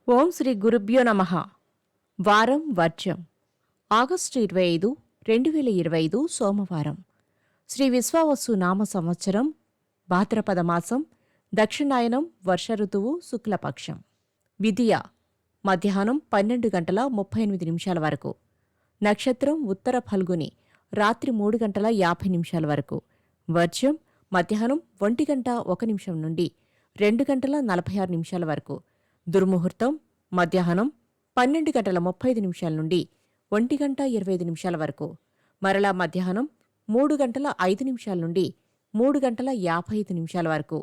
ఓం శ్రీ గురుభ్యో నమః. వారం వర్జ్యం. ఆగస్టు 25, 2025 సోమవారం. శ్రీ విశ్వావసు నామ సంవత్సరం భాద్రపద మాసం దక్షిణాయనం వర్ష ఋతువు శుక్లపక్షం. విదియ మధ్యాహ్నం 12:38 వరకు. నక్షత్రం ఉత్తర ఫల్గుని రాత్రి 3:50 వరకు. వర్జ్యం మధ్యాహ్నం 1:01 నుండి 2:46 వరకు. దుర్ముహూర్తం మధ్యాహ్నం 12:35 నుండి 1:25 వరకు. మరలా మధ్యాహ్నం 3:05 నుండి 3:55 వరకు.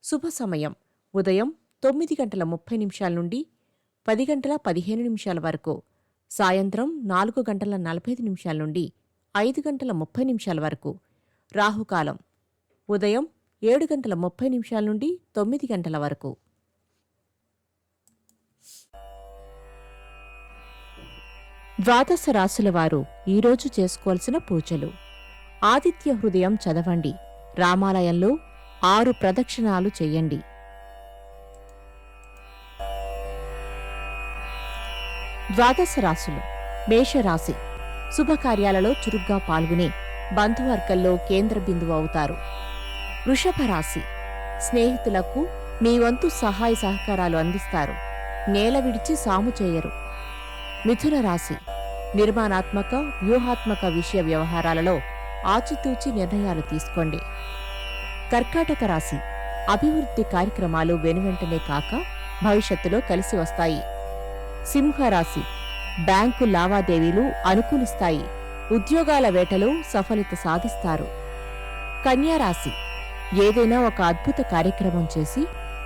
శుభ సమయం ఉదయం 9:30 నుండి 10:15 వరకు. సాయంత్రం 4:45 నుండి 5:30 వరకు. రాహుకాలం ఉదయం 7:30 నుండి 9 వరకు. ద్వాదశ రాశుల వారు ఈరోజు చేసుకోవాల్సిన పూజలు. ఆదిత్య హృదయం చదవండి. రామాలయంలో 6 ప్రదక్షిణాలు చెయ్యండి. ద్వాదశ రాశులు. మేషరాశి. శుభకార్యాలలో చురుగ్గా పాల్గొని బంధువర్గంలో కేంద్ర బిందువు అవుతారు. వృషభ రాశి. స్నేహితులకు మీ వంతు సహాయ సహకారాలు అందిస్తారు. నేల విడిచి సాము చేయరు. మిథున రాశి. నిర్మాణాత్మక వ్యూహాత్మక విషయ వ్యవహారాలలో ఆచితూచి నిర్ణయాలు తీసుకోండి. కర్కాటక రాశి. అభివృద్ధి కార్యక్రమాలు వెనువెంటనే కాక భవిష్యత్తులో కలిసి వస్తాయి. సింహరాశి. బ్యాంకు లావాదేవీలు అనుకూలిస్తాయి. ఉద్యోగాల వేటలో సఫలిత సాధిస్తారు. కన్యారాశి. ఏదైనా ఒక అద్భుత కార్యక్రమం చేసి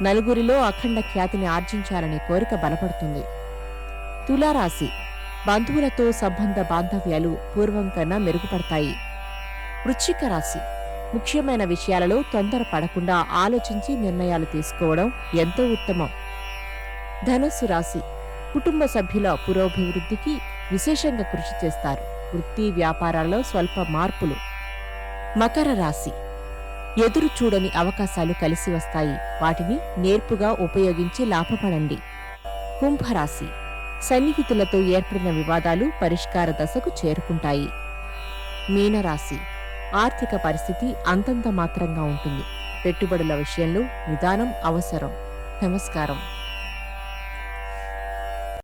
నలుగురిలో అఖండ ఖ్యాతిని ఆర్జించాలనే కోరిక బలపడుతుంది. తులారాశి. బంధువులతో సంబంధ బాంధవ్యాలు పూర్వం కన్నా మెరుగుపడతాయి. వృశ్చిక రాశి. ముఖ్యమైన విషయాలలో తొందర పడకుండా ఆలోచించి నిర్ణయాలు తీసుకోవడం ఎంతో ఉత్తమం. ధనుస్సు రాశి. కుటుంబ సభ్యుల పురోభివృద్ధికి విశేషంగా కృషి చేస్తారు. వృత్తి వ్యాపారాల్లో స్వల్ప మార్పులు. మకర రాశి. ఎదురు చూడని అవకాశాలు కలిసి వస్తాయి. వాటిని నేర్పుగా ఉపయోగించి లాభపడండి. కుంభరాశి. సన్నిహితులతో ఏర్పడిన వివాదాలు పరిష్కార దశకు చేరుకుంటాయి. మీనరాశి. ఆర్థిక పరిస్థితి అంతంత మాత్రంగా ఉంటుంది. పెట్టుబడుల విషయంలో నిదానం అవసరం. నమస్కారం.